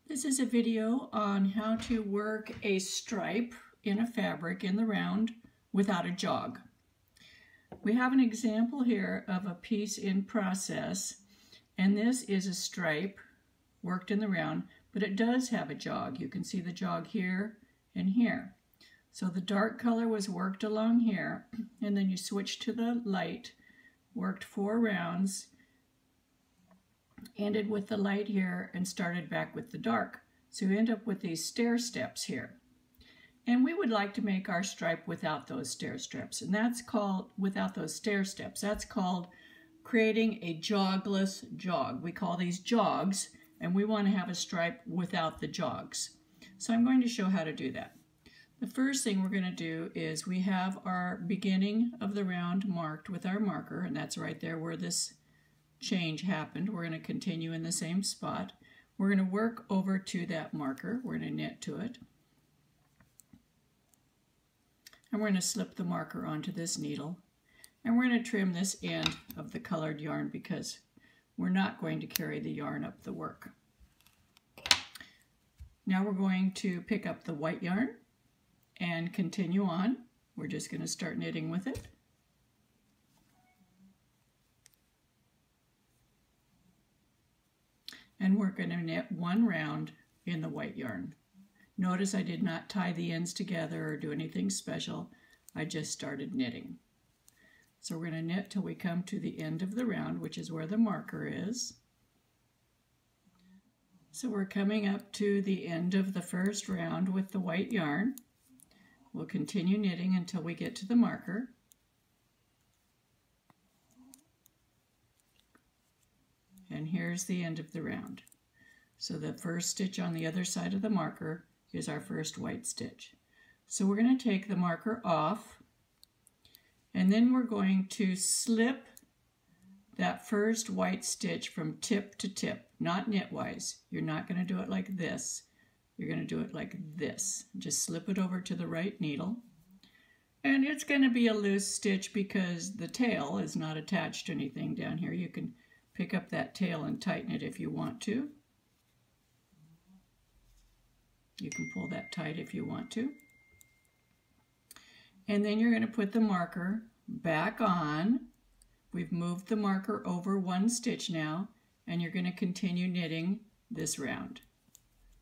This is a video on how to work a stripe in a fabric in the round without a jog. We have an example here of a piece in process, and this is a stripe worked in the round, but it does have a jog. You can see the jog here and here. So the dark color was worked along here, and then you switched to the light, worked 4 rounds, ended with the light here, and started back with the dark. So you end up with these stair steps here. And we would like to make our stripe without those stair steps, and that's called, without those stair steps, that's called creating a jogless jog. We call these jogs, and we want to have a stripe without the jogs. So I'm going to show how to do that. The first thing we're going to do is we have our beginning of the round marked with our marker, and that's right there where this change happened. We're going to continue in the same spot. We're going to work over to that marker. We're going to knit to it. And we're going to slip the marker onto this needle. And we're going to trim this end of the colored yarn because we're not going to carry the yarn up the work. Now we're going to pick up the white yarn and continue on. We're just going to start knitting with it. And we're going to knit 1 round in the white yarn. Notice I did not tie the ends together or do anything special. I just started knitting. So we're going to knit till we come to the end of the round, which is where the marker is. So we're coming up to the end of the first round with the white yarn. We'll continue knitting until we get to the marker. And here's the end of the round. So the first stitch on the other side of the marker is our first white stitch. So we're going to take the marker off, and then we're going to slip that first white stitch from tip to tip, not knitwise. You're not going to do it like this. You're going to do it like this. Just slip it over to the right needle. And it's going to be a loose stitch because the tail is not attached to anything down here. You can pick up that tail and tighten it if you want to. You can pull that tight if you want to. And then you're going to put the marker back on. We've moved the marker over 1 stitch now, and you're going to continue knitting this round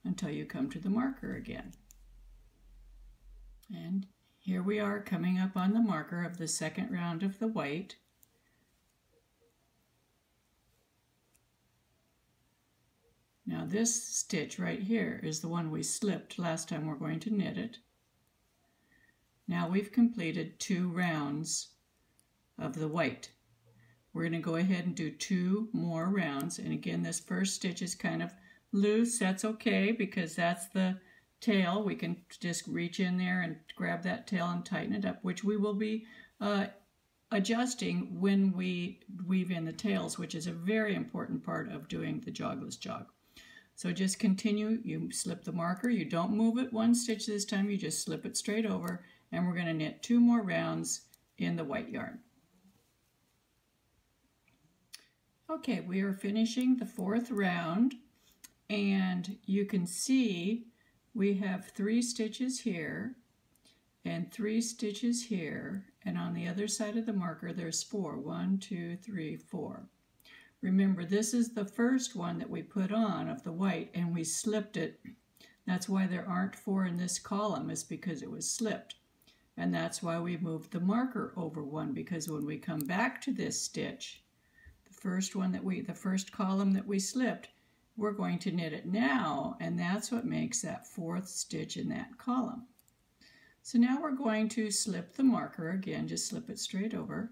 until you come to the marker again. And here we are coming up on the marker of the second round of the white. Now this stitch right here is the one we slipped last time we're going to knit it. Now we've completed 2 rounds of the white. We're going to go ahead and do 2 more rounds, and again this first stitch is kind of loose. That's okay because that's the tail. We can just reach in there and grab that tail and tighten it up, which we will be adjusting when we weave in the tails, which is a very important part of doing the jogless jog. So just continue, you slip the marker, you don't move it 1 stitch this time, you just slip it straight over, and we're going to knit 2 more rounds in the white yarn. Okay, we are finishing the 4th round, and you can see we have 3 stitches here and 3 stitches here, and on the other side of the marker there's 4. 1, 2, 3, 4. Remember, this is the first one that we put on of the white, and we slipped it. That's why there aren't 4 in this column, is because it was slipped. And that's why we moved the marker over 1, because when we come back to this stitch, the first column that we slipped, we're going to knit it now, and that's what makes that 4th stitch in that column. So now we're going to slip the marker again, just slip it straight over.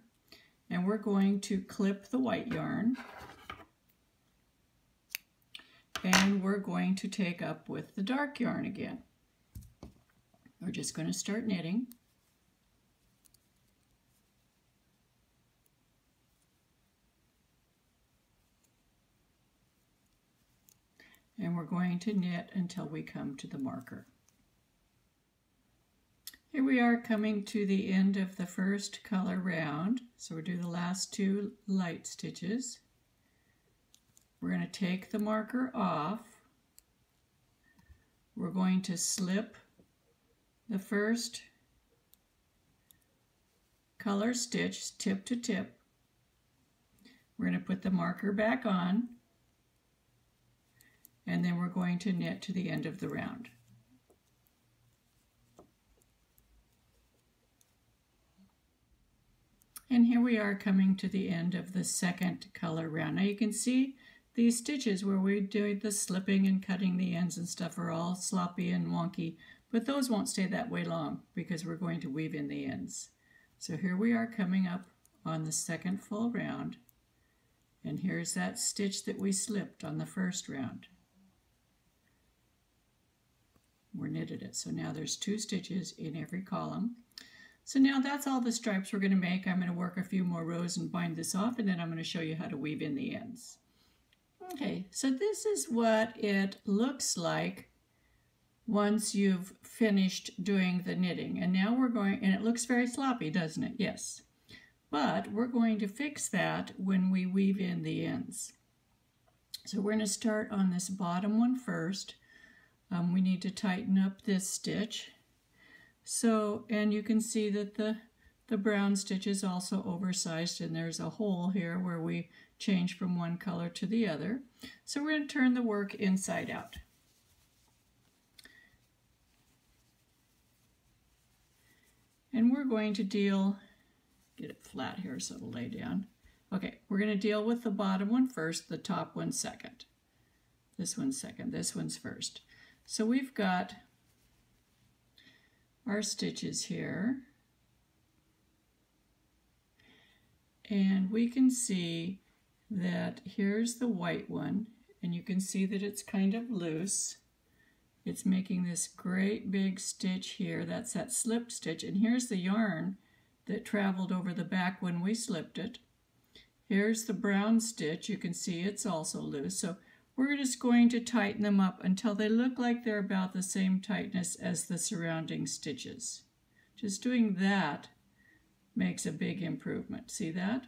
And we're going to clip the white yarn, and we're going to take up with the dark yarn again. We're just going to start knitting. And we're going to knit until we come to the marker. Here we are coming to the end of the first color round, so we'll do the last 2 light stitches. We're going to take the marker off, going to slip the first color stitch tip to tip. We're going to put the marker back on, and then we're going to knit to the end of the round. And here we are coming to the end of the second color round. Now you can see these stitches where we're doing the slipping and cutting the ends and stuff are all sloppy and wonky, but those won't stay that way long because we're going to weave in the ends. So here we are coming up on the second full round, and here's that stitch that we slipped on the first round. We're knitted it, so now there's 2 stitches in every column. So now that's all the stripes we're going to make. I'm going to work a few more rows and bind this off, and then I'm going to show you how to weave in the ends. Okay, so this is what it looks like once you've finished doing the knitting. And now we're going, and it looks very sloppy, doesn't it? Yes. But we're going to fix that when we weave in the ends. So we're going to start on this bottom one first. We need to tighten up this stitch. So, and you can see that the brown stitch is also oversized, and there's a hole here where we change from one color to the other. So we're going to turn the work inside out. And we're going to deal, get it flat here so it'll lay down. Okay, we're going to deal with the bottom one first, the top one second. This one's second, this one's first. So we've got our stitches here, and we can see that here's the white one, and you can see that it's kind of loose. It's making this great big stitch here. That's that slip stitch, and here's the yarn that traveled over the back when we slipped it. Here's the brown stitch. You can see it's also loose. So we're just going to tighten them up until they look like they're about the same tightness as the surrounding stitches. Just doing that makes a big improvement. See that?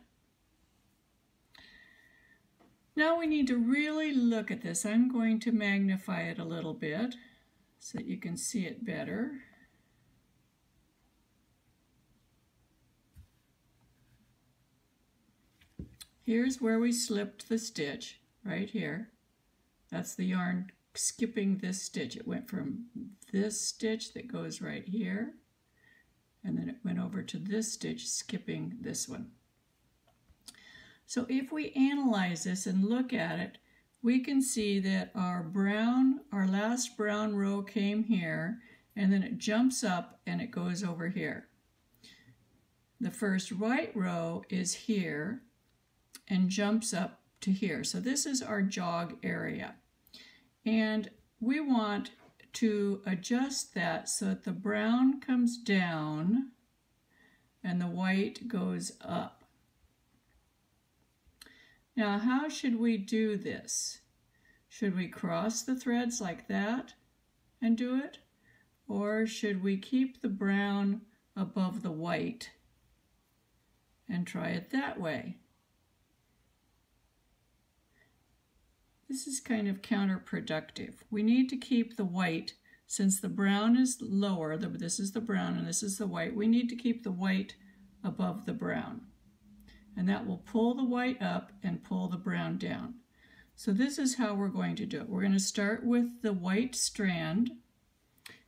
Now we need to really look at this. I'm going to magnify it a little bit so that you can see it better. Here's where we slipped the stitch, right here. That's the yarn skipping this stitch. It went from this stitch that goes right here, and then it went over to this stitch skipping this one. So if we analyze this and look at it, we can see that our last brown row came here, and then it jumps up and it goes over here. The first white row is here and jumps up to here. So this is our jog area. And we want to adjust that so that the brown comes down and the white goes up. Now, how should we do this? Should we cross the threads like that and do it? Or should we keep the brown above the white and try it that way? This is kind of counterproductive. We need to keep the white, since the brown is lower, this is the brown and this is the white, we need to keep the white above the brown. And that will pull the white up and pull the brown down. So this is how we're going to do it. We're going to start with the white strand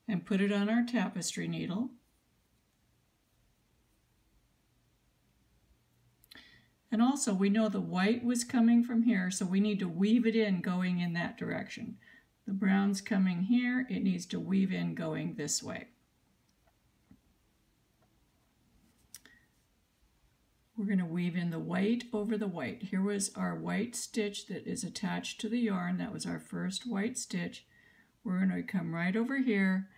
and put it on our tapestry needle. And also we know the white was coming from here, so we need to weave it in going in that direction. The brown's coming here, it needs to weave in going this way. We're going to weave in the white over the white. Here was our white stitch that is attached to the yarn. That was our first white stitch. We're going to come right over here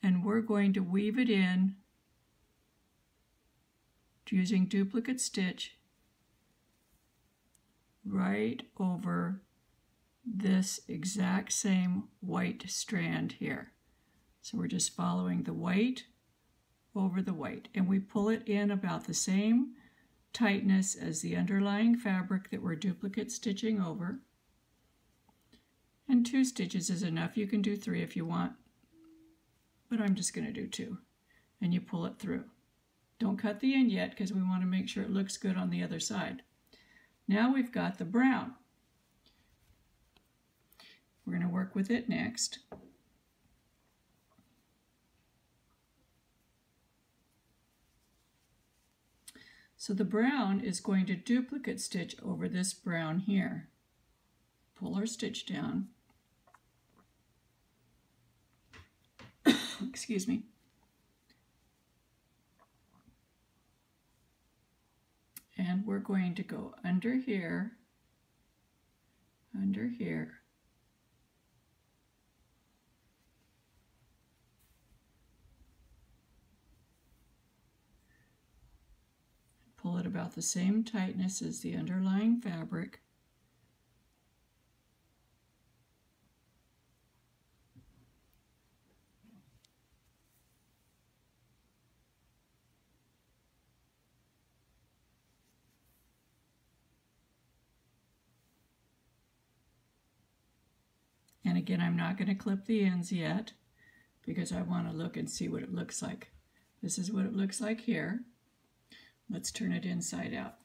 and we're going to weave it in using duplicate stitch right over this exact same white strand here. So we're just following the white over the white, and we pull it in about the same tightness as the underlying fabric that we're duplicate stitching over. And 2 stitches is enough. You can do 3 if you want. but I'm just going to do 2. And you pull it through. Don't cut the end yet because we want to make sure it looks good on the other side. Now we've got the brown. We're going to work with it next. So the brown is going to duplicate stitch over this brown here. Pull our stitch down. Excuse me. And we're going to go under here, under here. Pull it about the same tightness as the underlying fabric. And again, I'm not going to clip the ends yet because I want to look and see what it looks like. This is what it looks like here. Let's turn it inside out.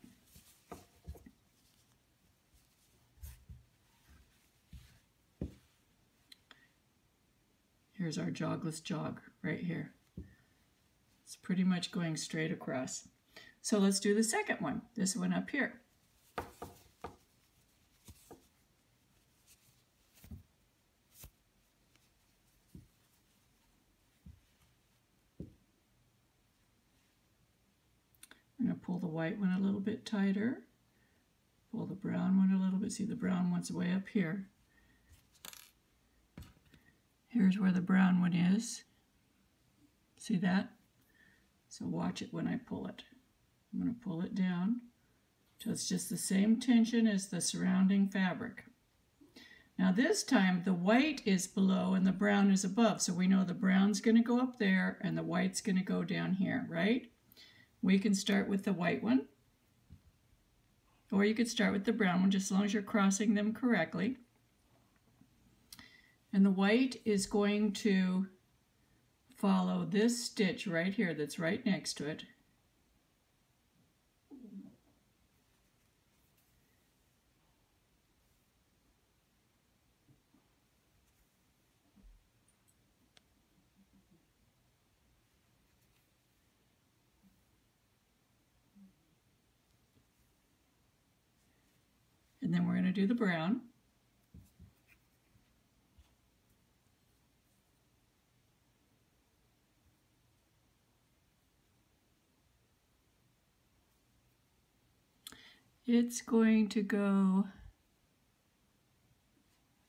Here's our jogless jog right here. It's pretty much going straight across. So let's do the second one, this one up here. I'm going to pull the white one a little bit tighter, pull the brown one a little bit. See, the brown one's way up here. Here's where the brown one is. See that? So watch it when I pull it. I'm going to pull it down so it's just the same tension as the surrounding fabric. Now this time the white is below and the brown is above, so we know the brown's going to go up there and the white's going to go down here, right? We can start with the white one, or you could start with the brown one, just as long as you're crossing them correctly. And the white is going to follow this stitch right here that's right next to it. And then we're going to do the brown. It's going to go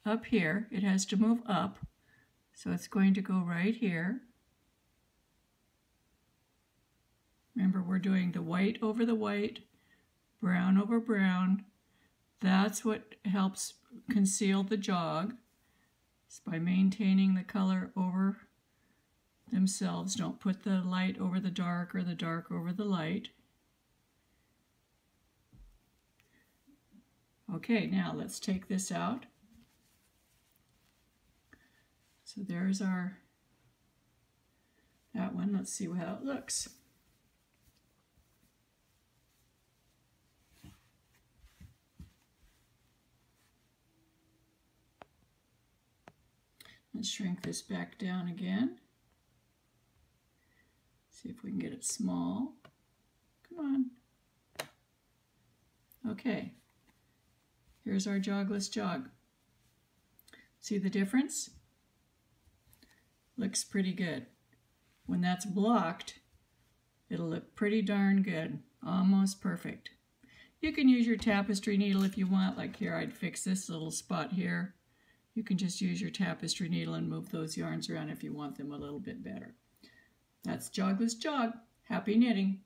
up here. It has to move up, so it's going to go right here. Remember, we're doing the white over the white, brown over brown. That's what helps conceal the jog. It's by maintaining the color over themselves. Don't put the light over the dark or the dark over the light. Okay, now let's take this out. So there's that one. Let's see how it looks. Let's shrink this back down again. See if we can get it small. Come on. Okay. Here's our jogless jog. See the difference? Looks pretty good. When that's blocked, it'll look pretty darn good. Almost perfect. You can use your tapestry needle if you want. Like here, I'd fix this little spot here. You can just use your tapestry needle and move those yarns around if you want them a little bit better. That's Jogless Jog. Happy knitting!